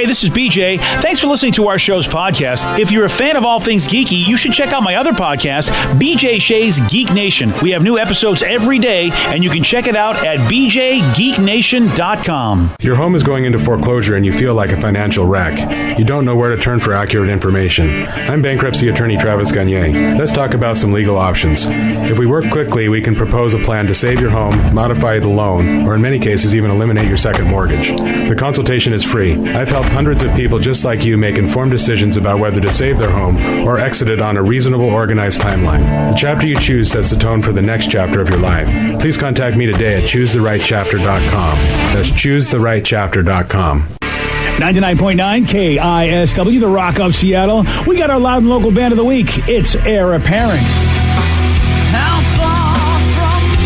Hey, this is BJ. Thanks for listening to our show's podcast. If you're a fan of all things geeky, you should check out my other podcast, BJ Shea's Geek Nation. We have new episodes every day, and you can check it out at bjgeeknation.com. Your home is going into foreclosure and you feel like a financial wreck. You don't know where to turn for accurate information. I'm bankruptcy attorney Travis Gagne. Let's talk about some legal options. If we work quickly, we can propose a plan to save your home, modify the loan, or in many cases even eliminate your second mortgage. The consultation is free. I've helped hundreds of people just like you make informed decisions about whether to save their home or exit it on a reasonable, organized timeline. The chapter you choose sets the tone for the next chapter of your life. Please contact me today at choosetherightchapter.com. That's choosetherightchapter.com. 99.9 KISW, the Rock of Seattle. We got our loud and local band of the week. It's Heir Apparent. How far from the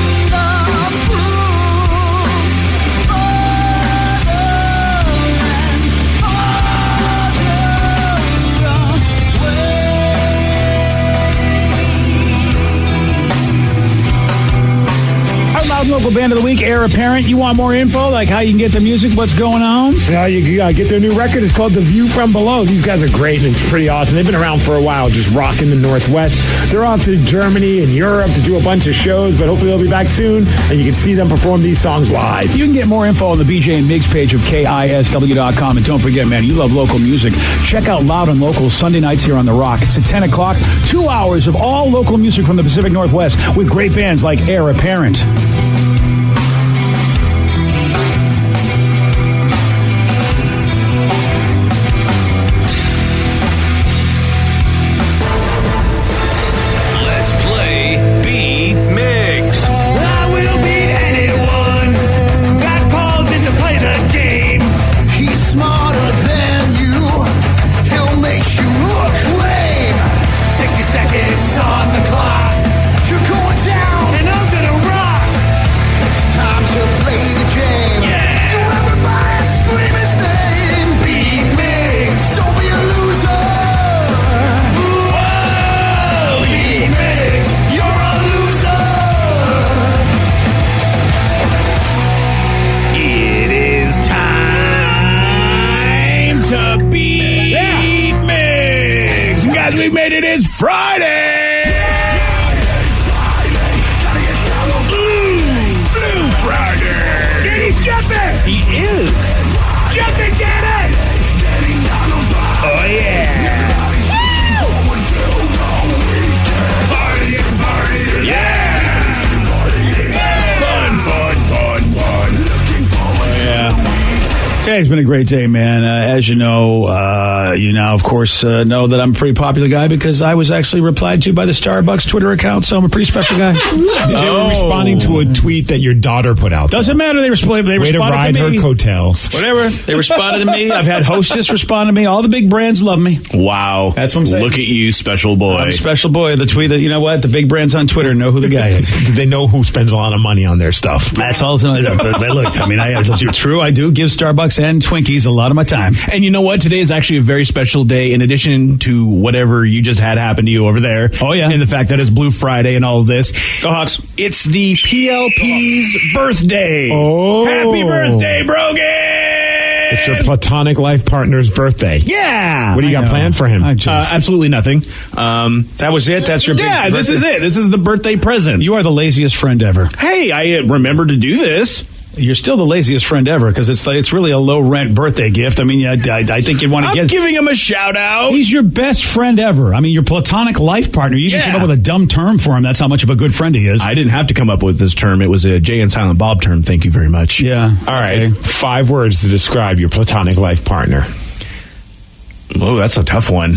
Local band of the week, Heir Apparent. You want more info, like how you can get the music, what's going on? Yeah, you get their new record. It's called The View From Below. These guys are great, and it's pretty awesome. They've been around for a while, just rocking the Northwest. They're off to Germany and Europe to do a bunch of shows, but hopefully they'll be back soon, and you can see them perform these songs live. You can get more info on the BJ and Migs page of KISW.com. And don't forget, man, you love local music. Check out Loud and Local Sunday nights here on The Rock. It's at 10 o'clock. 2 hours of all local music from the Pacific Northwest with great bands like Heir Apparent. We made it. It's Friday. Blue Friday. And he's jumping. He is. Jumping, get it. Oh, yeah. Today's been a great day, man. As you know, you now, of course, know that I'm a pretty popular guy because I was actually replied to by the Starbucks Twitter account, so I'm a pretty special guy. They were responding to a tweet that your daughter put out. Doesn't matter. They responded to me. Way to ride her coattails. Whatever. They responded to me. I've had Hostess respond to me. All the big brands love me. Wow. That's what I'm saying. Look at you, special boy. I'm a special boy. The tweet that, you know what? The big brands on Twitter know who the guy is. They know who spends a lot of money on their stuff. That's all. Look, I mean, it's true. I do give Starbucks and Twinkies a lot of my time. And you know what? Today is actually a very special day in addition to whatever you just had happen to you over there. Oh, yeah. And the fact that it's Blue Friday and all of this. Go Hawks. It's the PLP's birthday. Oh. Happy birthday, Brogan! It's your platonic life partner's birthday. Yeah! What do you got planned for him? Absolutely nothing. That was it? That's your big Yeah, this is it. This is the birthday present. You are the laziest friend ever. Hey, I remember to do this. You're still the laziest friend ever because it's really a low rent birthday gift. I mean, I think you'd want to I'm giving him a shout out. He's your best friend ever. I mean, your platonic life partner. You even came up with a dumb term for him. That's how much of a good friend he is. I didn't have to come up with this term. It was a Jay and Silent Bob term. Thank you very much. Yeah. All right. 5 words to describe your platonic life partner. Oh, that's a tough one. You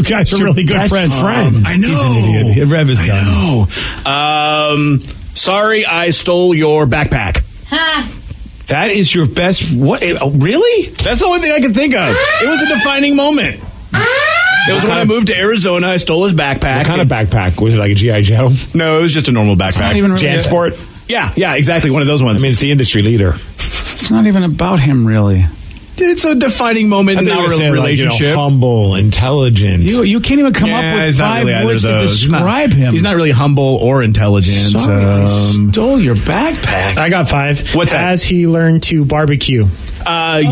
guys are really good friends. I know. He's an idiot. Rev is done. I know. Sorry, I stole your backpack. That is your best. What? Really? That's the only thing I can think of. It was a defining moment. It was when I moved to Arizona. I stole his backpack. What kind of backpack? Was it like a G.I. Joe? No, it was just a normal backpack. Not even really JanSport? Yeah, exactly. One of those ones. I mean, it's the industry leader. It's not even about him, really. It's a defining moment in our relationship. Humble, intelligent. You can't even come up with 5 words to describe him. He's not really humble or intelligent. Sorry, I stole your backpack. I got 5. What's that? As he learned to barbecue.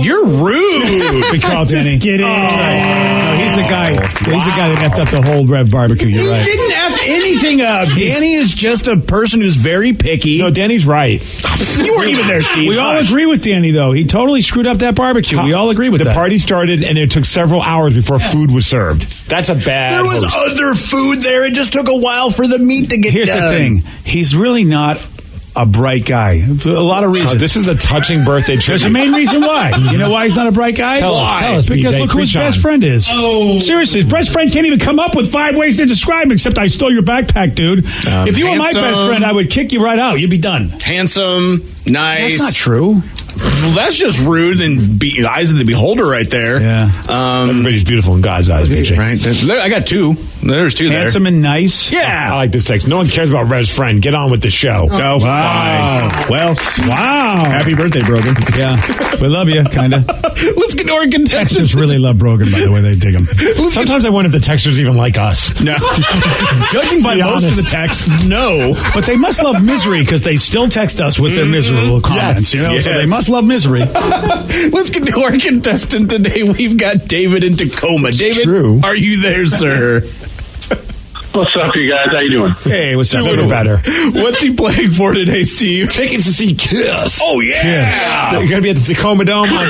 You're rude. We call Danny. Just kidding. No, he's the guy. He's the guy that effed up the whole Rev barbecue. You're right. He didn't F anything up. Danny is just a person who's very picky. No, Danny's right. You weren't even there, Steve. We all agree with Danny, though. He totally screwed up that barbecue. We all agree with the that. party started, and it took several hours before food was served. That's a bad There was host. other food there. It just took a while for the meat to get Here's done. the thing. He's really not a bright guy. For a lot of reasons. This is a touching birthday tribute. There's a main reason why. You know why he's not a bright guy? Tell us, Because BJ. look who his Preach on. best friend is. Oh. Seriously, his best friend can't even come up with 5 ways to describe him, except I stole your backpack, dude. If you were my handsome. best friend, I would kick you right out. You'd be done. Handsome, nice. That's not true. Well, that's just rude and eyes of the beholder right there. Yeah. Everybody's beautiful in God's eyes, BJ. Right. I got 2. There's 2 there. Handsome and nice. Yeah. I like this text. No one cares about Rev's friend. Get on with the show. Oh, Wow. fine. Well, Wow. happy birthday, Brogan. Yeah. We love you, kind of. Let's get to our contestants. Texters really love Brogan, by the way. They dig him. Sometimes I wonder if the texters even like us. No. Judging by Be most of honest. the text, no. But they must love misery because they still text us with their miserable comments. You know, so yes. they must love misery. Let's get to our contestant today. We've got David in Tacoma. David, true. are you there, sir? What's up, you guys? How you doing? Hey, what's up? Doing better. What's he playing for today, Steve? Tickets to see KISS. Oh, yeah. You're going to be at the Tacoma Dome on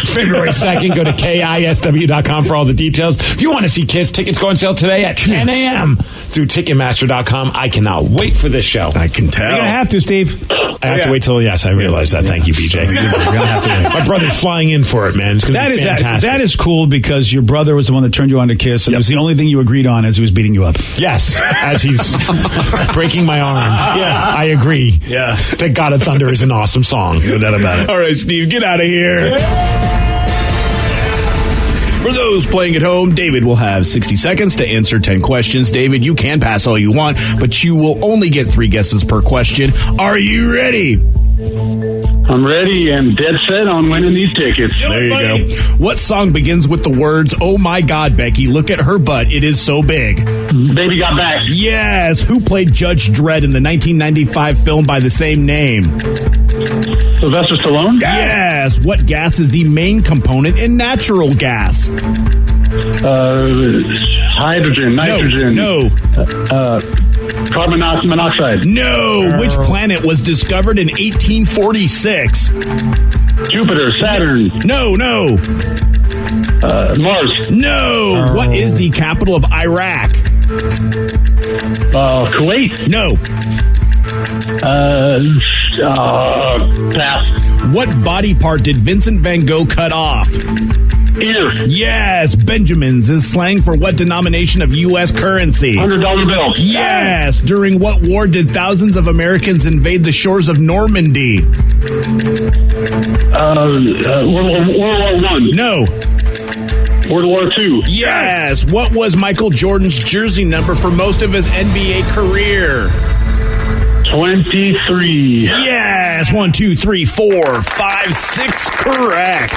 February 2nd. Go to KISW.com for all the details. If you want to see KISS, tickets go on sale today at 10 a.m. through Ticketmaster.com. I cannot wait for this show. I can tell. You're going to have to, Steve. I have to wait till, yes, I realize that. Thank you, BJ. You're going to have to wait. My brother's flying in for it, man. It's going to That be is fantastic. that is cool because your brother was the one that turned you on to KISS, and it was the only thing you agreed on as he was beating you up. Yes, as he's breaking my arm. Yeah, I agree. Yeah. That God of Thunder is an awesome song. No doubt about it. All right, Steve, get out of here. For those playing at home, David will have 60 seconds to answer 10 questions. David, you can pass all you want, but you will only get 3 guesses per question. Are you ready? I'm ready and dead set on winning these tickets. There you go. What song begins with the words, "Oh my God, Becky, look at her butt, it is so big"? Baby got back. Yes. Who played Judge Dredd in the 1995 film by the same name? Sylvester Stallone. Yes. What gas is the main component in natural gas? Hydrogen, nitrogen. No. Carbon monoxide. No. Which planet was discovered in 1846? Jupiter, Saturn, No. Mars, No. What is the capital of Iraq? Kuwait. No. Pass. What body part did Vincent van Gogh cut off? Ear. Yes. Benjamins is slang for what denomination of U.S. currency? $100 bill. Yes. During what war did thousands of Americans invade the shores of Normandy? World War I. No. World War II. Yes. What was Michael Jordan's jersey number for most of his NBA career? 23. Yes. 1, 2, 3, 4, 5, 6. Correct.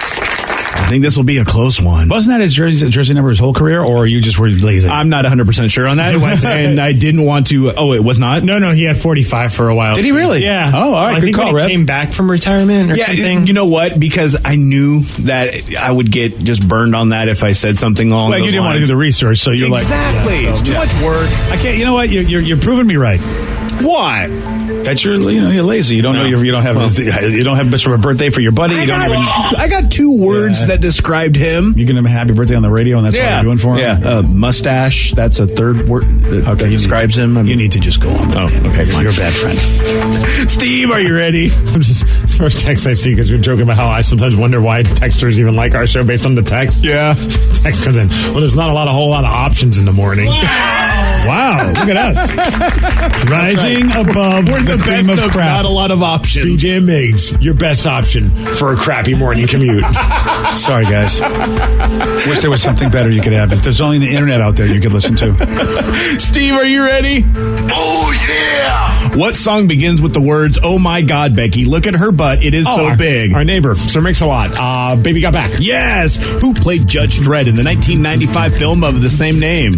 I think this will be a close one. Wasn't that his jersey number his whole career, or you just were lazy? I'm not 100% sure on that. And I didn't want to. Oh, it was not? No, he had 45 for a while. Did he really? Yeah. Oh, all right. I Good think call, when he Rev. came back from retirement or Yeah, something. you know what? Because I knew that I would get just burned on that if I said something along Well, those you didn't want to lines. do the research, so you're Exactly. like, It's too much work. I can't. You know what? You're proving me right. What? That you're lazy. You don't know you don't have much of a birthday for your buddy. You don't even. I got 2 words that described him. You're gonna have a happy birthday on the radio, and that's what you're doing for him. Yeah, mustache. That's a 3rd word that describes him. You need to just go on. Oh, okay, fine. You're a bad friend. Steve, are you ready? First text I see, because we're joking about how I sometimes wonder why texters even like our show based on the text. Yeah. Text comes in. Well, there's not a whole lot of options in the morning. Wow, look at us. Rising above We're the cream best of of crap. not a lot of options. BJ and Migs, your best option for a crappy morning commute. Sorry, guys. Wish there was something better you could have. If there's only the internet out there you could listen to. Steve, are you ready? Oh, yeah. What song begins with the words, "Oh my God, Becky, look at her butt, it is so big"? Our neighbor, Sir Mix-a-Lot. Baby Got Back. Yes. Who played Judge Dredd in the 1995 film of the same name?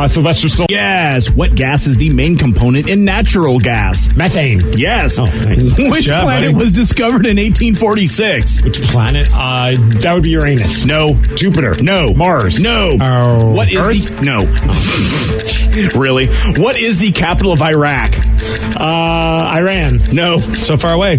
Sylvester Coastal. Yes. What gas is the main component in natural gas? Methane. Yes. Oh, nice. Which job, planet buddy. was discovered in 1846? Which planet? That would be Uranus. No. Jupiter. No. Mars. No. Oh. What is Earth? the... No. Really? What is the capital of Iraq? Iran. No. So far away.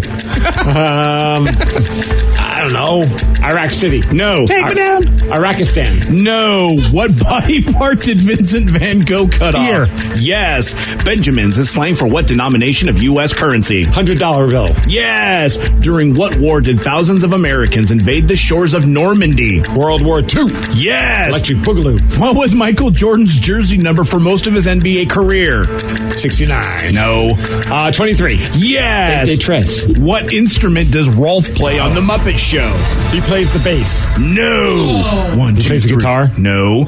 I don't know. Iraq City. No. Take me down. Iraqistan. No. What body part did Vincent van Gogh cut Ear. off? Yes. Benjamins is slang for what denomination of U.S. currency? $100 bill. Yes. During what war did thousands of Americans invade the shores of Normandy? World War II. Yes. Electric Boogaloo. What was Michael Jordan's jersey number for most of his NBA career? 69. No. 23. Yes. They Tres. What instrument does Rolf play on The Muppet Show? He plays the bass. No. One, He two, plays the three. guitar? No.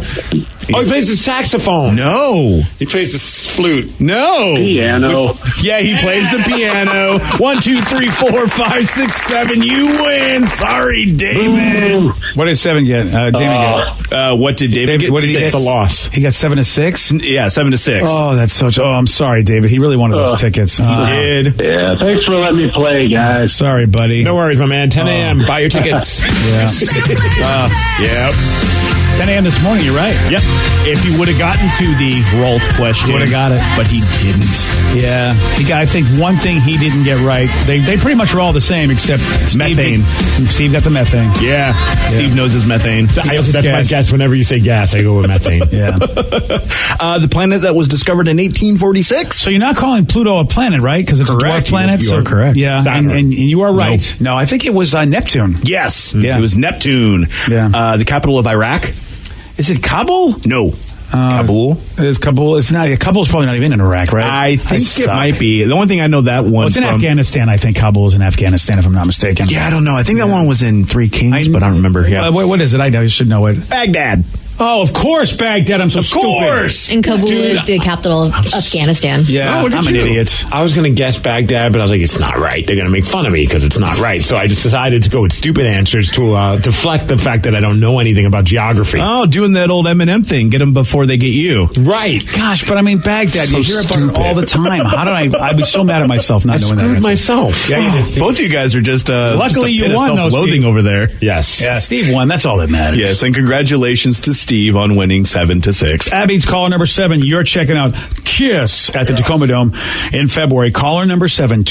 Oh, he plays the saxophone. No. He plays the flute. No. Piano. Yeah, he plays the piano. 1, 2, 3, 4, 5, 6, 7. You win. Sorry, David. What did 7 get? David get? What did David get? What did he It's get? a loss. He got 7 to 6. Yeah, 7 to 6. Oh, that's such. Oh, I'm sorry, David. He really wanted those tickets. He did. Yeah, thanks for letting me play, guys. Sorry, buddy. No worries, my man. 10 a.m. Buy your tickets. Yeah. Yep. 10 a.m. this morning. You're right. Yep. If he would have gotten to the Rolf question, Would have got it, but he didn't. Yeah. He got. I think one thing he didn't get right. They pretty much are all the same except Methane. Steve got the methane. Yeah. Steve knows his methane. That's my gas. guess. Whenever you say gas, I go with methane. Yeah. The planet that was discovered in 1846. So you're not calling Pluto a planet, right? Because it's Correct. a dwarf planet. You are So- correct. Yeah, Saturn. and you are right. No, I think it was Neptune. Yes. Yeah. It was Neptune. Yeah. The capital of Iraq? Is it Kabul? No. Kabul? It is Kabul. It's not. Kabul's probably not even in Iraq, right? I think it suck. might be. The only thing I know that one Well, it's in from, Afghanistan. I think Kabul is in Afghanistan, if I'm not mistaken. Yeah, I don't know. I think that one was in Three Kings, but I don't remember. Yeah. What is it? I know. You should know it. Baghdad. Oh, of course, Baghdad. I'm so stupid. Of course. And Kabul is the capital of Afghanistan. Yeah, Oh, look at I'm an you. idiot. I was going to guess Baghdad, but I was like, it's not right. They're going to make fun of me because it's not right. So I just decided to go with stupid answers to deflect the fact that I don't know anything about geography. Oh, doing that old Eminem thing. Get them before they get you. Right. Gosh, but I mean, Baghdad, So you hear about stupid. it all the time. How did I'd be so mad at myself not I knowing that screwed answer. myself. Yeah, you did, Steve. Both of you guys are just Luckily, just a you pit of won, though, self-loathing Steve. over there. Yes. Yeah, Steve won. That's all that matters. Yes, and congratulations to Steve on winning 7 to 6. Abby's caller number 7. You're checking out KISS at the Tacoma Dome in February. Caller number 7,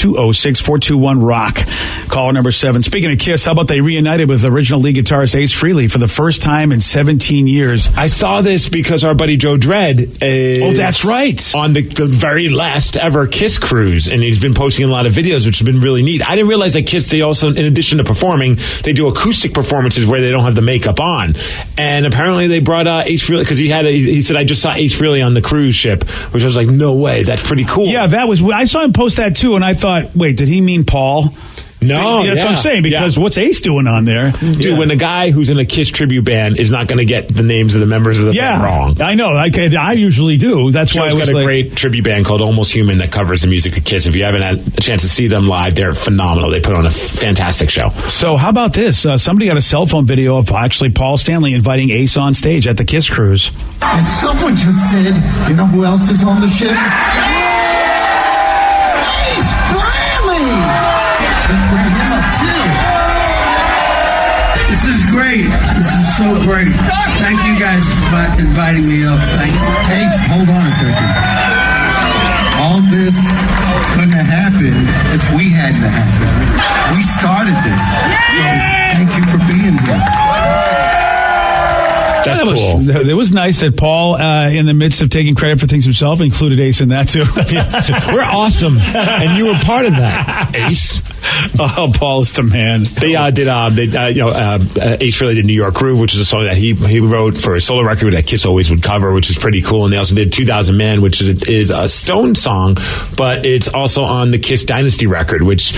206-421-ROCK. Caller number 7. Speaking of KISS, how about they reunited with original lead guitarist Ace Frehley for the first time in 17 years? I saw this because our buddy Joe Dredd is Oh, that's right. on the very last ever KISS cruise, and he's been posting a lot of videos, which has been really neat. I didn't realize that KISS, they also, in addition to performing, they do acoustic performances where they don't have the makeup on. And apparently they brought Ace Frehley, because he said, I just saw Ace Frehley on the cruise ship, which I was like, no way, that's pretty cool. Yeah, I saw him post that too, and I thought, wait, did he mean Paul? No, That's what I'm saying, because what's Ace doing on there? Dude, when a guy who's in a KISS tribute band is not going to get the names of the members of the band wrong. I know. I usually do. That's why I Joe's was got a like, great tribute band called Almost Human that covers the music of KISS. If you haven't had a chance to see them live, they're phenomenal. They put on a fantastic show. So how about this? Somebody got a cell phone video of actually Paul Stanley inviting Ace on stage at the KISS cruise. And someone just said, you know who else is on the ship? Ace Frehley! Let's bring him up too. This is great. This is so great. Thank you guys for inviting me up. Thank you. Ace, hold on a second. All this couldn't have happened if we hadn't happened. We started this. So thank you for being here. That's That was, cool. It was nice that Paul, in the midst of taking credit for things himself, included Ace in that too. We're awesome, and you were part of that, Ace. Oh, Paul is the man. They Ace Frehley did New York Groove, which is a song that he wrote for a solo record that KISS always would cover, which is pretty cool. And they also did 2000 Men, which is a Stone song, but it's also on the KISS Dynasty record, which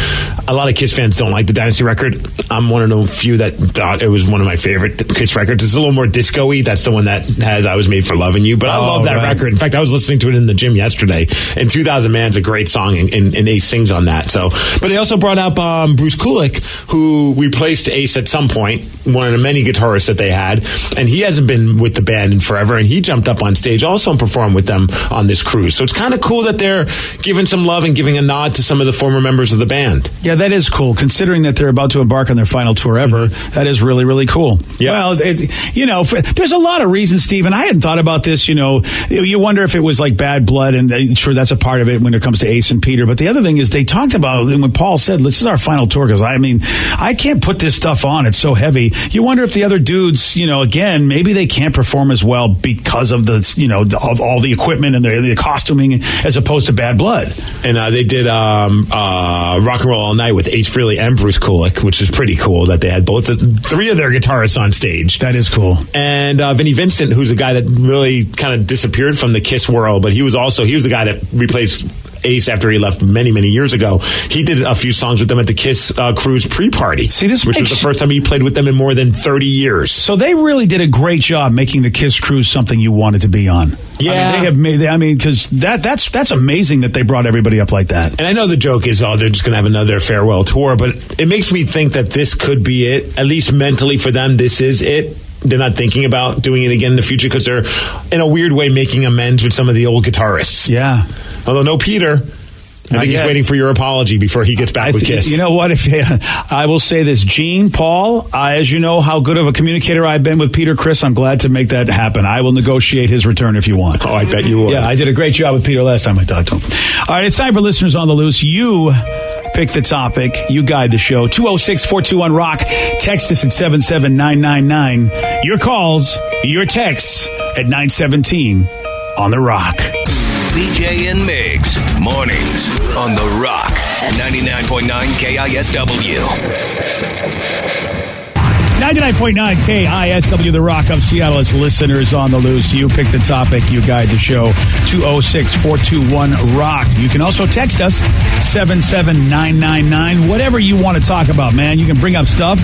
a lot of KISS fans don't like the Dynasty record. I'm one of the few that thought it was one of my favorite KISS records. It's a little more disco disco-y. That's the one that has I Was Made for Loving You. But I love that record. In fact, I was listening to it in the gym yesterday. And 2000 Man's a great song, and Ace sings on that. So, but they also brought up Bruce Kulick, who replaced Ace at some point, one of the many guitarists that they had. And he hasn't been with the band in forever. And he jumped up on stage also and performed with them on this cruise. So it's kind of cool that they're giving some love and giving a nod to some of the former members of the band. Yeah, that is cool. Considering that they're about to embark on their final tour ever, that is really, really cool. Yeah. Well, there's a lot of reasons, Stephen. I hadn't thought about this. You wonder if it was like bad blood, and sure, that's a part of it when it comes to Ace and Peter. But the other thing is they talked about, and when Paul said, this is our final tour, because I can't put this stuff on. It's so heavy. You wonder if the other dudes, again, maybe they can't perform as well because of of all the equipment and the costuming as opposed to bad blood. And they did Rock and Roll All Night with Ace Frehley and Bruce Kulick, which is pretty cool that they had three of their guitarists on stage. That is cool. And Vinnie Vincent, who's a guy that really kind of disappeared from the KISS world, but he was the guy that replaced Ace after he left many, many years ago. He did a few songs with them at the KISS cruise pre-party, which was the first time he played with them in more than 30 years. So they really did a great job making the KISS cruise something you wanted to be on. Yeah. They have made, because that's amazing that they brought everybody up like that. And I know the joke is, they're just going to have another farewell tour, but it makes me think that this could be it. At least mentally for them, this is it. They're not thinking about doing it again in the future because they're, in a weird way, making amends with some of the old guitarists. Yeah. Although no Peter. I think he's waiting for your apology before he gets back with KISS. You know what? I will say this, Gene, Paul, as you know how good of a communicator I've been with Peter Criss, I'm glad to make that happen. I will negotiate his return if you want. Oh, I bet you will. Yeah, I did a great job with Peter last time I talked to him. All right, it's time for Listeners on the Loose. You pick the topic. You guide the show. 206-421-ROCK. Text us at 77999. Your calls, your texts at 917 on the Rock. BJ and Migs, mornings on The Rock, 99.9 KISW. 99.9 KISW, The Rock of Seattle. It's Listeners on the Loose. You pick the topic. You guide the show. 206-421-ROCK. You can also text us, 77999. Whatever you want to talk about, man. You can bring up stuff.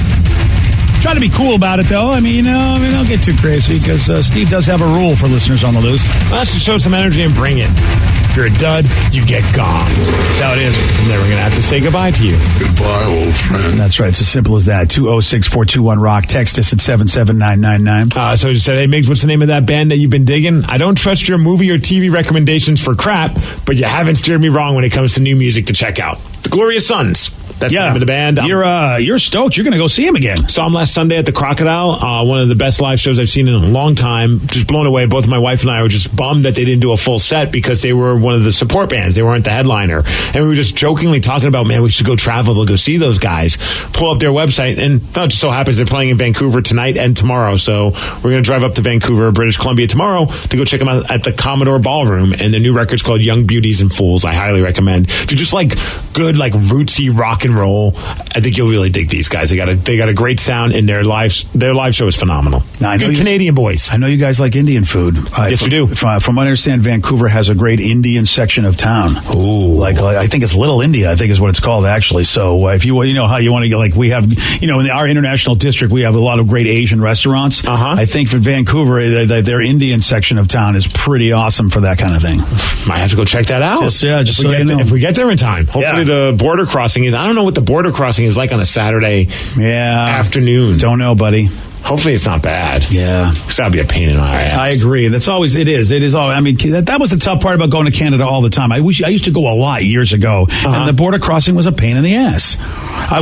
Try to be cool about it, though. Don't get too crazy, because Steve does have a rule for Listeners on the Loose. Let's just show some energy and bring it. If you're a dud, you get gonged. That's how it is. I'm never going to have to say goodbye to you. Goodbye, old friend. That's right. It's as simple as that. 206-421-ROCK. Text us at 77999. So you said, hey, Migs, what's the name of that band that you've been digging? I don't trust your movie or TV recommendations for crap, but you haven't steered me wrong when it comes to new music to check out. The Glorious Sons. That's the name of the band. You're stoked. You're going to go see him again. Saw him last Sunday at the Crocodile. One of the best live shows I've seen in a long time. Just blown away. Both my wife and I were just bummed that they didn't do a full set because they were one of the support bands. They weren't the headliner. And we were just jokingly talking about, man, we should go travel to go see those guys. Pull up their website, and it just so happens they're playing in Vancouver tonight and tomorrow. So we're going to drive up to Vancouver, British Columbia tomorrow to go check them out at the Commodore Ballroom. And the new record's called Young Beauties and Fools. I highly recommend. If you just like good, like rootsy rock and roll, I think you'll really dig these guys. They got a great sound, and their live show is phenomenal. Now, good Canadian boys. I know you guys like Indian food. Yes, we do. From what I understand, Vancouver has a great Indian section of town. Ooh, like I think it's Little India. I think is what it's called actually. So if you how you want to go, we have in our international district we have a lot of great Asian restaurants. I think for Vancouver, their Indian section of town is pretty awesome for that kind of thing. Might have to go check that out. If we get there in time. Hopefully the border crossing is. I don't know what the border crossing is like on a Saturday afternoon. Don't know, buddy. Hopefully it's not bad. Yeah. Because that would be a pain in our ass. I agree. It is. It is all. That was the tough part about going to Canada all the time. I used to go a lot years ago, and the border crossing was a pain in the ass.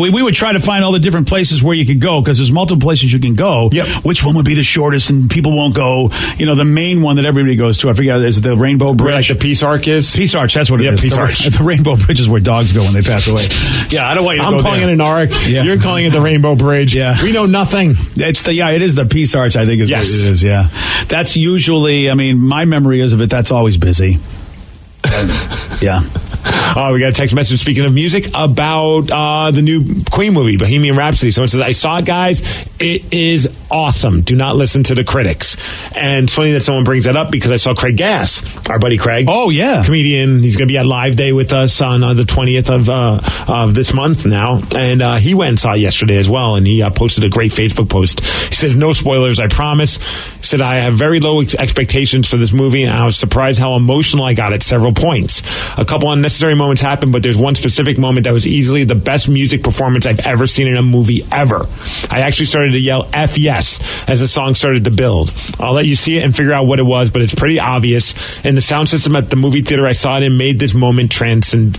We would try to find all the different places where you could go, because there's multiple places you can go. Yep. Which one would be the shortest and people won't go? The main one that everybody goes to, I forget, is it the Rainbow Bridge? Where, like the Peace Arch is? Peace Arch, that's what it is. Peace Arch. The Rainbow Bridge is where dogs go when they pass away. Yeah, I don't want you to go there. I'm calling it an arc. Yeah. You're calling it the Rainbow Bridge. Yeah. We know nothing. It is the Peace Arch, I think is what it is, yeah. That's usually, my memory is of it, that's always busy. Yeah. We got a text message, speaking of music, about the new Queen movie, Bohemian Rhapsody. Someone says, I saw it, guys. It is awesome. Do not listen to the critics. And it's funny that someone brings that up because I saw Craig Gass, our buddy Craig. Oh, yeah. Comedian. He's going to be at Live Day with us on the 20th of this month now. And he went and saw it yesterday as well. And he posted a great Facebook post. He says, no spoilers, I promise. He said, I have very low expectations for this movie, and I was surprised how emotional I got at several points. A couple unnecessary moments happened, but there's one specific moment that was easily the best music performance I've ever seen in a movie ever. I actually started to yell F yes as the song started to build. I'll let you see it and figure out what it was, but it's pretty obvious. And the sound system at the movie theater I saw it in made this moment transcendent.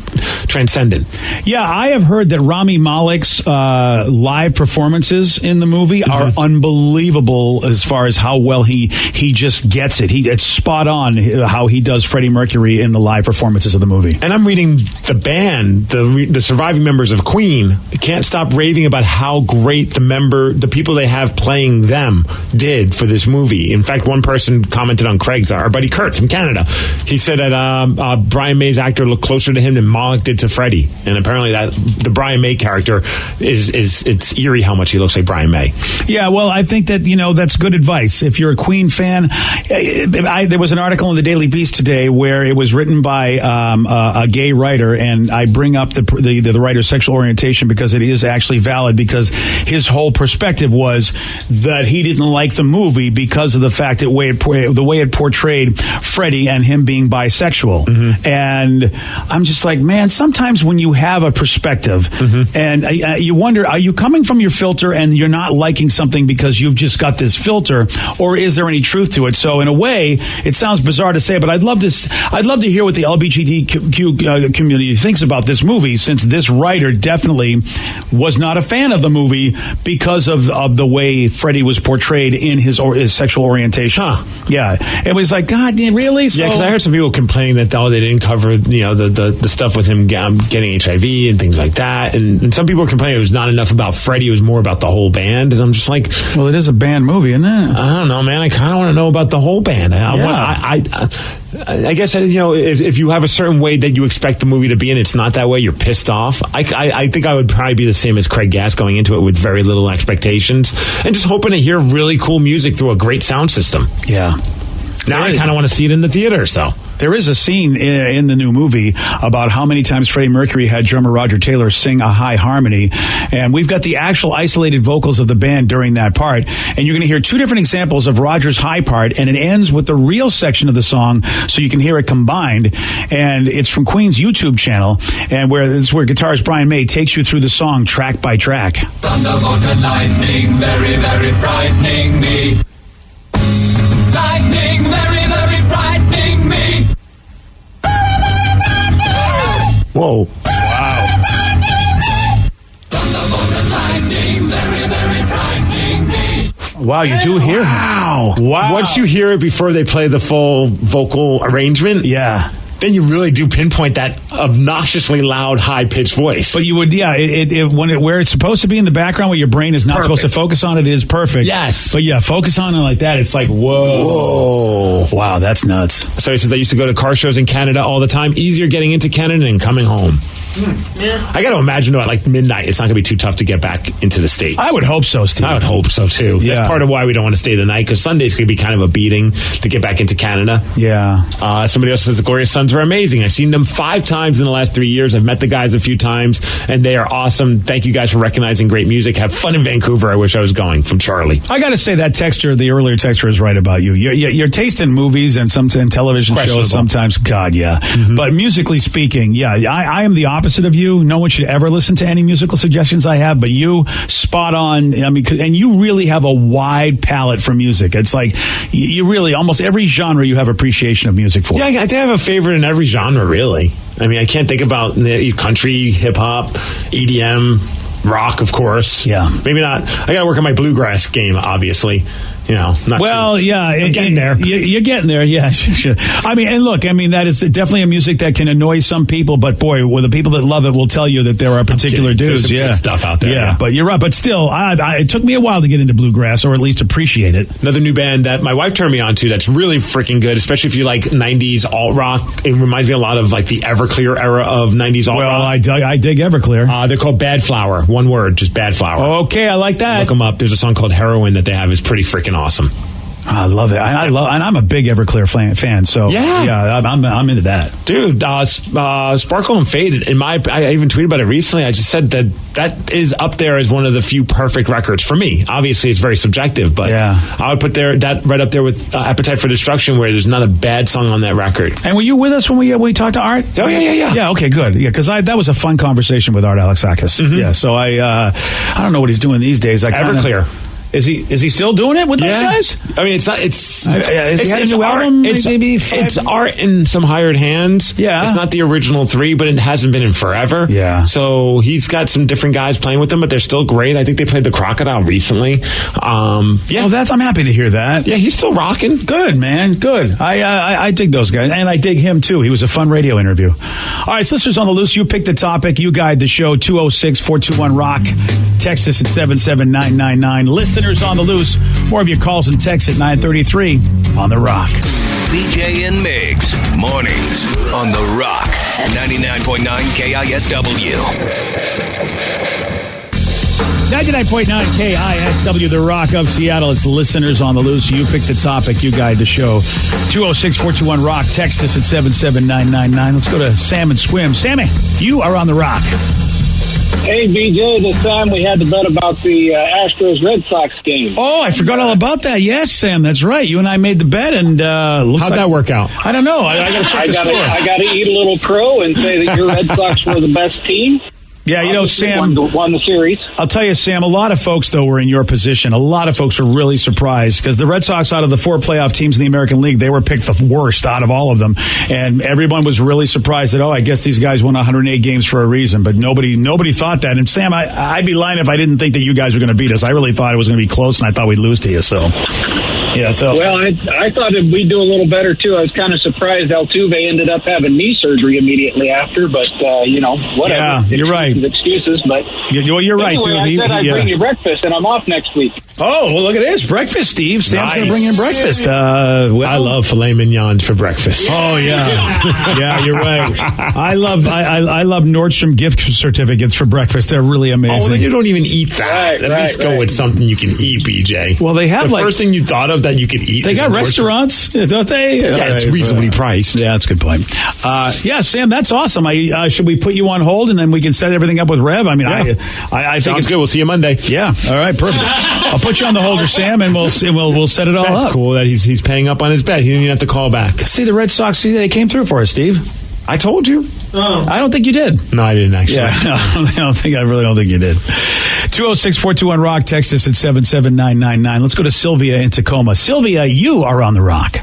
Yeah, I have heard that Rami Malek's live performances in the movie are unbelievable as far as how well he just gets it. It's spot on how he does Freddie Mercury in the live performances of the movie. And I'm reading the band, the surviving members of Queen, can't stop raving about how great the people they have playing them did for this movie. In fact, one person commented on Craig's, our buddy Kurt from Canada. He said that Brian May's actor looked closer to him than Malek did to Freddie. And apparently that the Brian May character it's eerie how much he looks like Brian May. Yeah, well, I think that, that's good advice. If you're a Queen fan, there was an article in the Daily Beast today where it was written by a gay writer, and I bring up the writer's sexual orientation because it is actually valid, because his whole perspective was that he didn't like the movie because of the fact that the way it portrayed Freddie and him being bisexual. Mm-hmm. And I'm just like, man, sometimes when you have a perspective and you wonder, are you coming from your filter and you're not liking something because you've just got this filter, or is there any truth to it? So in a way, it sounds bizarre to say, but I'd love to hear what the LGBTQ community thinks about this movie, since this writer definitely was not a fan of the movie because of the way Freddie was portrayed in his sexual orientation. Yeah, it was like, God, really? So, yeah, because I heard some people complaining that they didn't cover the stuff with him getting HIV and things like that, and some people were complaining it was not enough about Freddie, it was more about the whole band. And I'm just like, well, it is a band movie, isn't it? I don't know, man. I kind of want to know about the whole band. I guess, if you have a certain way that you expect the movie to be and it's not that way, you're pissed off. I think I would probably be the same as Craig Gass, going into it with very little expectations and just hoping to hear really cool music through a great sound system. Yeah. Now I kind of want to see it in the theaters, though. There is a scene in the new movie about how many times Freddie Mercury had drummer Roger Taylor sing a high harmony. And we've got the actual isolated vocals of the band during that part. And you're going to hear two different examples of Roger's high part, and it ends with the real section of the song, so you can hear it combined. And it's from Queen's YouTube channel, and where guitarist Brian May takes you through the song track by track. Thunderbolt and lightning, very, very frightening me. Lightning, very, very frightening me. Whoa. Wow. Thunderbolt and lightning, very, very frightening me. Wow, you do hear him. Wow. Once you hear it before they play the full vocal arrangement, yeah, then you really do pinpoint that obnoxiously loud, high-pitched voice. But you would, where it's supposed to be in the background, where your brain is not supposed to focus on it, is perfect. Yes. But yeah, focus on it like that, it's like, whoa. Wow, that's nuts. So he says, I used to go to car shows in Canada all the time. Easier getting into Canada and coming home. Yeah. I got to imagine, though, at like midnight, it's not going to be too tough to get back into the States. I would hope so, Steve. I would hope so, too. Yeah. That's part of why we don't want to stay the night, because Sundays could be kind of a beating to get back into Canada. Yeah. Somebody else says the Glorious Sons are amazing. I've seen them 5 times in the last 3 years. I've met the guys a few times, and they are awesome. Thank you guys for recognizing great music. Have fun in Vancouver. I wish I was going. From Charlie. I got to say, that the earlier texture is right about you. Your taste in movies and television shows sometimes, God, yeah. Mm-hmm. But musically speaking, yeah, I am the opposite of you. No one should ever listen to any musical suggestions I have, but you spot on. I mean, and you really have a wide palette for music. It's like you really, almost every genre you have appreciation of music for. Yeah, I think I have a favorite in every genre, really. I mean, I can't think about country, hip hop, EDM. Rock, of course. Yeah. Maybe not. I got to work on my bluegrass game, obviously. Not well, yeah, I'm getting there. You're getting there, yeah. I mean, and look, that is definitely a music that can annoy some people, but boy, the people that love it will tell you that there are particular dudes. There's some good stuff out there. Yeah, but you're right. But still, it took me a while to get into bluegrass, or at least appreciate it. Another new band that my wife turned me on to that's really freaking good, especially if you like 90s alt rock. It reminds me a lot of like the Everclear era of 90s alt rock. Well, I dig Everclear. They're called Bad Flower. One word, just Bad Flower. Okay, I like that. Look them up. There's a song called Heroin that they have. It's pretty freaking awesome. I love it. And I'm a big Everclear fan. So yeah, I'm into that, dude. Sparkle and Fade. I even tweeted about it recently. I just said that is up there as one of the few perfect records for me. Obviously, it's very subjective, but I would put that right up there with Appetite for Destruction, where there's not a bad song on that record. And were you with us when we talked to Art? Oh yeah. Yeah. Okay, good. Yeah, because that was a fun conversation with Art Alexakis. Mm-hmm. Yeah. So I don't know what he's doing these days. Everclear. Is he still doing it with those guys? I mean, it's not. It's it's Art in some hired hands. Yeah, it's not the original 3, but it hasn't been in forever. Yeah, so he's got some different guys playing with them, but they're still great. I think they played the Crocodile recently. I'm happy to hear that. Yeah, he's still rocking. Good, man. Good. I dig those guys, and I dig him too. He was a fun radio interview. All right, listeners on the loose, you pick the topic, you guide the show. 206-421-ROCK. Text us at 77999. Listeners on the loose. More of your calls and texts at 933 on The Rock. BJ and Migs, mornings on The Rock, 99.9 KISW. 99.9 KISW, The Rock of Seattle. It's listeners on the loose. You pick the topic. You guide the show. 206-421-ROCK. Text us at 77999. Let's go to Sam and Swim. Sammy, you are on The Rock. Hey, BJ, this time we had to bet about the Astros-Red Sox game. Oh, I forgot all about that. Yes, Sam, that's right. You and I made the bet, and how'd that work out? I don't know. I got to check the score. I got to eat a little crow and say that your Red Sox were the best team. Yeah, Sam won the series. I'll tell you, Sam, a lot of folks, though, were in your position. A lot of folks were really surprised because the Red Sox, out of the 4 playoff teams in the American League, they were picked the worst out of all of them. And everyone was really surprised that, I guess these guys won 108 games for a reason. But nobody thought that. And, Sam, I'd be lying if I didn't think that you guys were going to beat us. I really thought it was going to be close, and I thought we'd lose to you. So, yeah. Well, I thought we'd do a little better, too. I was kind of surprised Altuve ended up having knee surgery immediately after. But, whatever. Yeah, you're right. Excuses, but you're right, anyway, dude. I said I'd bring you breakfast, and I'm off next week. Oh, well, look at this. Breakfast, Steve. Sam's going to bring in breakfast. I love filet mignons for breakfast. Oh, yeah. Yeah, you're right. I love Nordstrom gift certificates for breakfast. They're really amazing. Oh, then you don't even eat that. At least go with something you can eat, BJ. Well, they have the first thing you thought of that you could eat. They got restaurants, don't they? Yeah, it's reasonably priced. Yeah, that's a good point. Yeah, Sam, that's awesome. Should we put you on hold and then we can set everything up with Rev? I mean, I think sounds good. We'll see you Monday. Yeah. All right. Perfect. I'll put you on the holder, Sam, and we'll set it all up. That's cool that he's paying up on his bet. He didn't even have to call back. See, the Red Sox, they came through for us, Steve. I told you. Oh. I don't think you did. No, I didn't actually. Yeah, I really don't think you did. 206-421-ROCK. Text us at 77999. Let's go to Sylvia in Tacoma. Sylvia, you are on The Rock.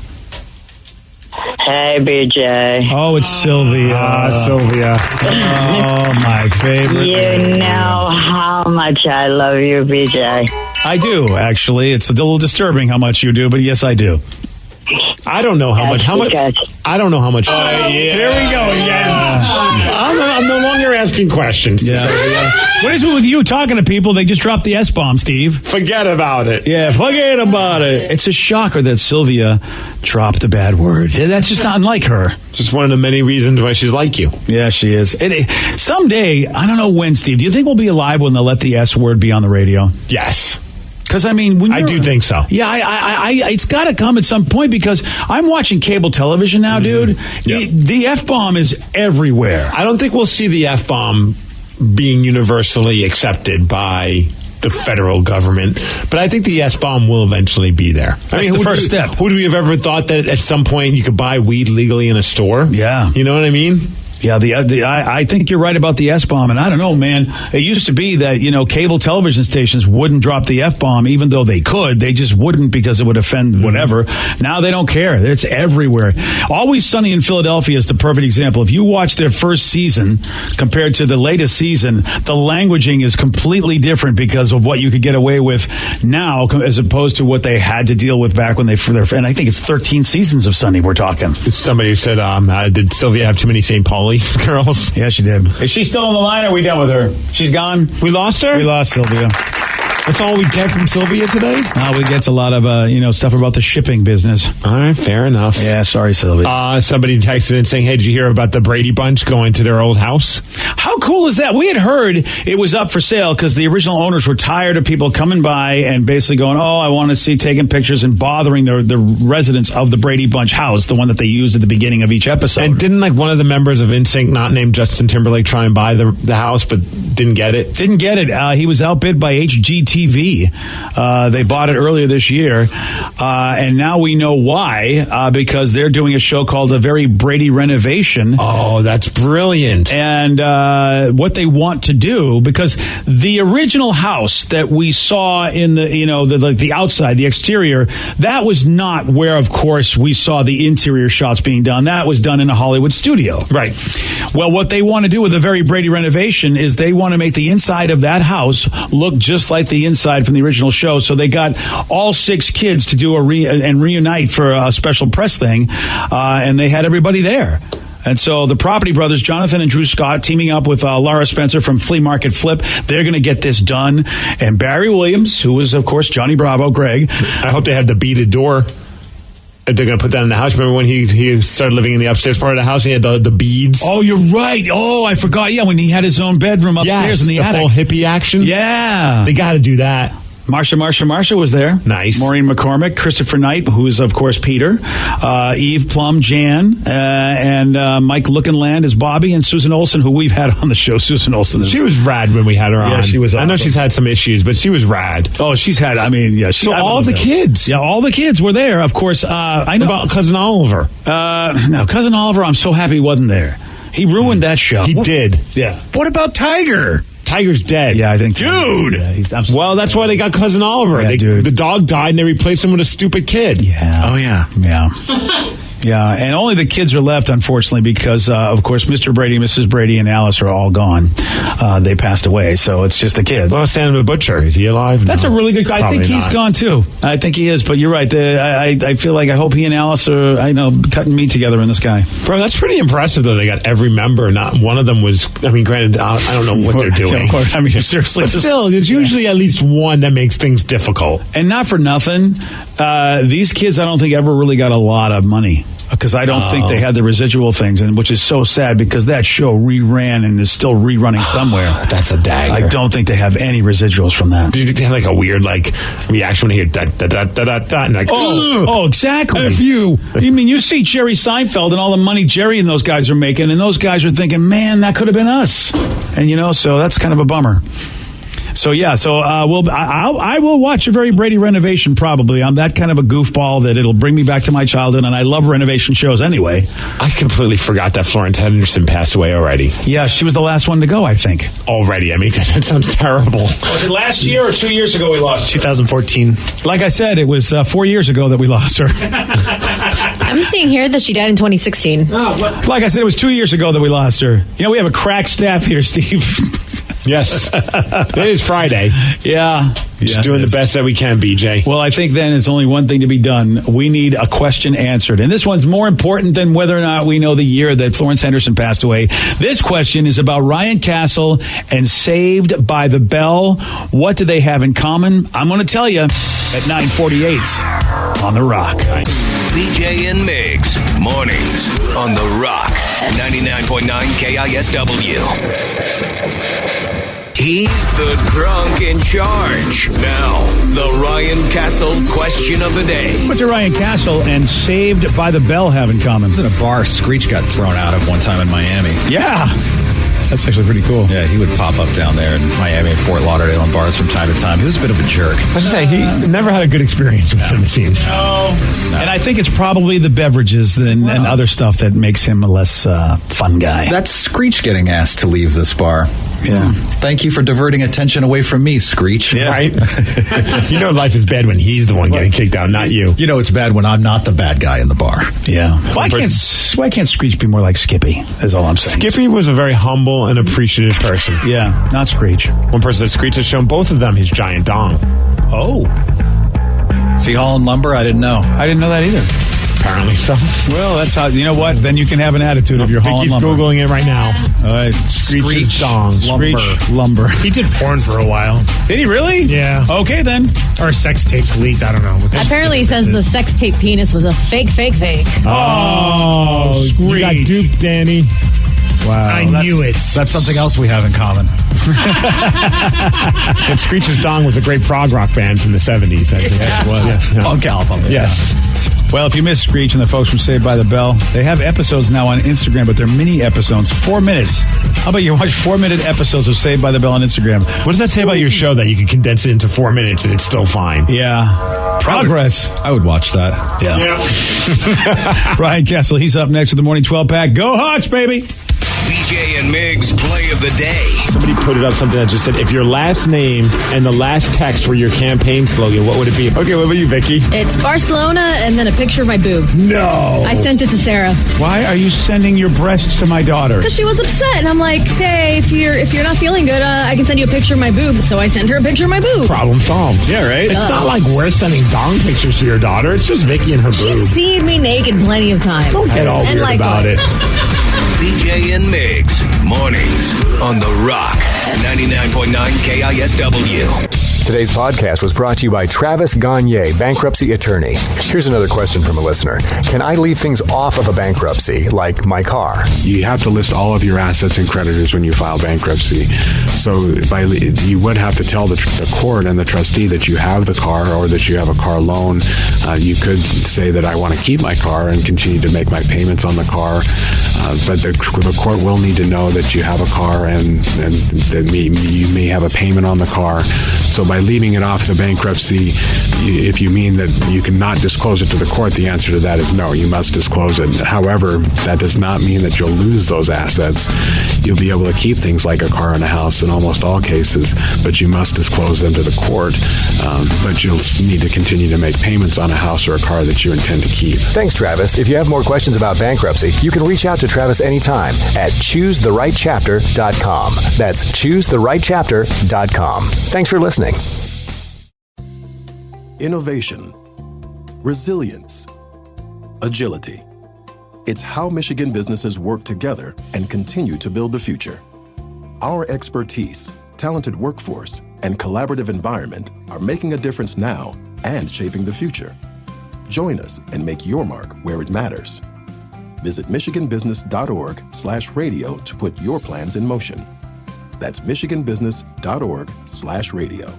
Hey, BJ. Oh, it's Sylvia. Sylvia. Oh, my favorite. You know how much I love you, BJ. I do, actually. It's a little disturbing how much you do, but yes, I do. I don't know how much. I don't know how much. Yeah. Here we go again. I'm no longer asking questions. Yeah. What is it with you talking to people? They just dropped the S-bomb, Steve. Forget about it. Yeah, forget about it. It's a shocker that Sylvia dropped a bad word. That's just not unlike her. It's just one of the many reasons why she's like you. Yeah, she is. Someday, I don't know when, Steve, do you think we'll be alive when they'll let the S word be on the radio? Yes. Because, I mean, I do think so. Yeah, it's got to come at some point because I'm watching cable television now, dude. Yep. The F-bomb is everywhere. I don't think we'll see the F-bomb being universally accepted by the federal government, but I think the S-bomb will eventually be there. That's the first step. Who do we have ever thought that at some point you could buy weed legally in a store? Yeah. You know what I mean? Yeah, I think you're right about the S-bomb, and I don't know, man. It used to be that, cable television stations wouldn't drop the F-bomb, even though they could. They just wouldn't because it would offend whatever. Now they don't care. It's everywhere. Always Sunny in Philadelphia is the perfect example. If you watch their first season compared to the latest season, the languaging is completely different because of what you could get away with now as opposed to what they had to deal with back when and I think it's 13 seasons of Sunny we're talking. Somebody said, did Sylvia have too many St. Pauli girls? Yeah, she did. Is she still on the line or are we done with her? She's gone? We lost her? We lost Sylvia. That's all we get from Sylvia today? We get a lot of, stuff about the shipping business. All right, fair enough. Yeah, sorry, Sylvia. Somebody texted in saying, hey, did you hear about the Brady Bunch going to their old house? How cool is that? We had heard it was up for sale because the original owners were tired of people coming by and basically going, I want to see taking pictures and bothering the residents of the Brady Bunch house, the one that they used at the beginning of each episode. And didn't one of the members of NSYNC, not named Justin Timberlake, try and buy the house, but didn't get it? Didn't get it. He was outbid by HGTV. They bought it earlier this year, and now we know why, because they're doing a show called A Very Brady Renovation. Oh, that's brilliant. And what they want to do, because the original house that we saw in the outside, the exterior, that was not where, of course, we saw the interior shots being done. That was done in a Hollywood studio. Right. Well, what they want to do with A Very Brady Renovation is they want to make the inside of that house look just like the inside from the original show. So they got all 6 kids to do and reunite for a special press thing, and they had everybody there. And so the Property Brothers, Jonathan and Drew Scott, teaming up with Laura Spencer from Flea Market Flip, they're going to get this done. And Barry Williams, who is, of course, Johnny Bravo, Greg. I hope they have the beaded door. They're going to put that in the house. Remember when he started living in the upstairs part of the house and he had the beads? Oh, you're right. Oh, I forgot. Yeah, when he had his own bedroom upstairs in the attic. Full hippie action. Yeah. They got to do that. Marsha was there. Nice. Maureen McCormick, Christopher Knight, who's, of course, Peter, Eve Plum, Jan, and Mike Lookenland is Bobby, and Susan Olsen, who we've had on the show. Susan Olsen. She was rad when we had her on. Yeah, she was awesome. I know she's had some issues, but she was rad. Oh, she's had, So all the kids. Yeah, all the kids were there, of course. I know. About Cousin Oliver? No, Cousin Oliver, I'm so happy he wasn't there. He ruined that show. He did. Yeah. What about Tiger? Tiger's dead. Yeah, I think. Dude! Yeah, well, that's why they got Cousin Oliver. Yeah, dude. The dog died and they replaced him with a stupid kid. Yeah. Oh, yeah. Yeah. Yeah, and only the kids are left, unfortunately, because, of course, Mr. Brady, Mrs. Brady, and Alice are all gone. They passed away, so it's just the kids. Well, Sam the Butcher, is he alive? That's a really good... I think he's gone, too. I think he is, but you're right. I feel like I hope he and Alice are, cutting meat together in the sky. Bro, that's pretty impressive, though. They got every member. Not one of them was... granted, I don't know what they're doing. Seriously. But still, there's usually at least one that makes things difficult. And not for nothing, these kids, I don't think, ever really got a lot of money. Because I don't think they had the residual things, and which is so sad because that show reran and is still rerunning somewhere. That's a dagger. I don't think they have any residuals from that. Did they have a weird reaction when you hear da da da da da da? And oh, exactly. F you. You see Jerry Seinfeld and all the money Jerry and those guys are making, and those guys are thinking, man, that could have been us. And so that's kind of a bummer. So yeah, I will watch A Very Brady Renovation probably. I'm that kind of a goofball that it'll bring me back to my childhood, and I love renovation shows anyway. I completely forgot that Florence Henderson passed away already. Yeah, she was the last one to go, I think. Already? That sounds terrible. Was it last year or 2 years ago we lost her? 2014. Like I said, it was 4 years ago that we lost her. I'm seeing here that she died in 2016. Like I said, it was 2 years ago that we lost her. We have a crack staff here, Steve. Yes. It is Friday. Yeah. Just doing the best that we can, BJ. Well, I think then it's only one thing to be done. We need a question answered. And this one's more important than whether or not we know the year that Florence Henderson passed away. This question is about Ryan Castle and Saved by the Bell. What do they have in common? I'm going to tell you at 9:48 on The Rock. BJ and Migs, mornings on The Rock, 99.9 KISW. He's the drunk in charge. Now, the Ryan Castle question of the day. What do Ryan Castle and Saved by the Bell have in common? I was in a bar, Screech got thrown out of one time in Miami. Yeah. That's actually pretty cool. Yeah, he would pop up down there in Miami and Fort Lauderdale in bars from time to time. He was a bit of a jerk. I was say, he never had a good experience with him, it seems. No. And I think it's probably the beverages and other stuff that makes him a less fun guy. That's Screech getting asked to leave this bar. Yeah. Thank you for diverting attention away from me, Screech. Yeah. Right? You know life is bad when he's the one getting kicked out, not you. You know it's bad when I'm not the bad guy in the bar. Yeah. Why can't Screech be more like Skippy, is all I'm saying. Skippy was a very humble and appreciative person. Yeah, not Screech. One person that Screech has shown both of them his giant dong. Oh. Is he hauling lumber? I didn't know. I didn't know that either. Apparently so. Well, that's how, you know what? Then you can have an attitude of your hauling Vicky's lumber. Googling it right now. All right. Screech dong. Screech lumber. He did porn for a while. Did he really? Yeah. Okay, then. Or sex tapes leaked. I don't know. Apparently he says the sex tape penis was a fake. Oh, you got duped, Danny. Wow. I knew it. That's something else we have in common. And Screech's Dong was a great prog rock band from the 70s, I think. Yes, it was. Yeah. Punk album. Yes. Well, if you missed Screech and the folks from Saved by the Bell, they have episodes now on Instagram, but they're mini episodes, 4 minutes. How about you watch 4-minute episodes of Saved by the Bell on Instagram? What does that say about your show that you can condense it into 4 minutes and it's still fine? Yeah. Progress. I would watch that. Yeah. Ryan Kessel, he's up next with the Morning 12-pack. Go Hawks, baby! BJ and Migs play of the day. Somebody put it up something that just said, if your last name and the last text were your campaign slogan, what would it be? Okay, what about you, Vicky? It's Barcelona and then a picture of my boob. No. I sent it to Sarah. Why are you sending your breasts to my daughter? Because she was upset, and I'm like, hey, if you're not feeling good, I can send you a picture of my boob. So I sent her a picture of my boob. Problem solved. Yeah, right? It's not like we're sending dong pictures to your daughter. It's just Vicky and her She's boob. seen me naked plenty of times. Don't get all weird about it. BJ and Migs, mornings on The Rock, 99.9 KISW. Today's podcast was brought to you by Travis Gagne, bankruptcy attorney. Here's another question from a listener. Can I leave things off of a bankruptcy, like my car? You have to list all of your assets and creditors when you file bankruptcy. So you would have to tell the court and the trustee that you have the car or that you have a car loan. You could say that I want to keep my car and continue to make my payments on the car. But the court will need to know that you have a car and that you may have a payment on the car. So by leaving it off the bankruptcy, if you mean that you cannot disclose it to the court, the answer to that is no, you must disclose it. However, that does not mean that you'll lose those assets. You'll be able to keep things like a car and a house in almost all cases, but you must disclose them to the court. But you'll need to continue to make payments on a house or a car that you intend to keep. Thanks, Travis. If you have more questions about bankruptcy, you can reach out to Travis anytime at choosetherightchapter.com. That's choosetherightchapter.com. Thanks for listening. Innovation, resilience, agility. It's how Michigan businesses work together and continue to build the future. Our expertise, talented workforce, and collaborative environment are making a difference now and shaping the future. Join us and make your mark where it matters. Visit michiganbusiness.org/radio to put your plans in motion. That's michiganbusiness.org/radio.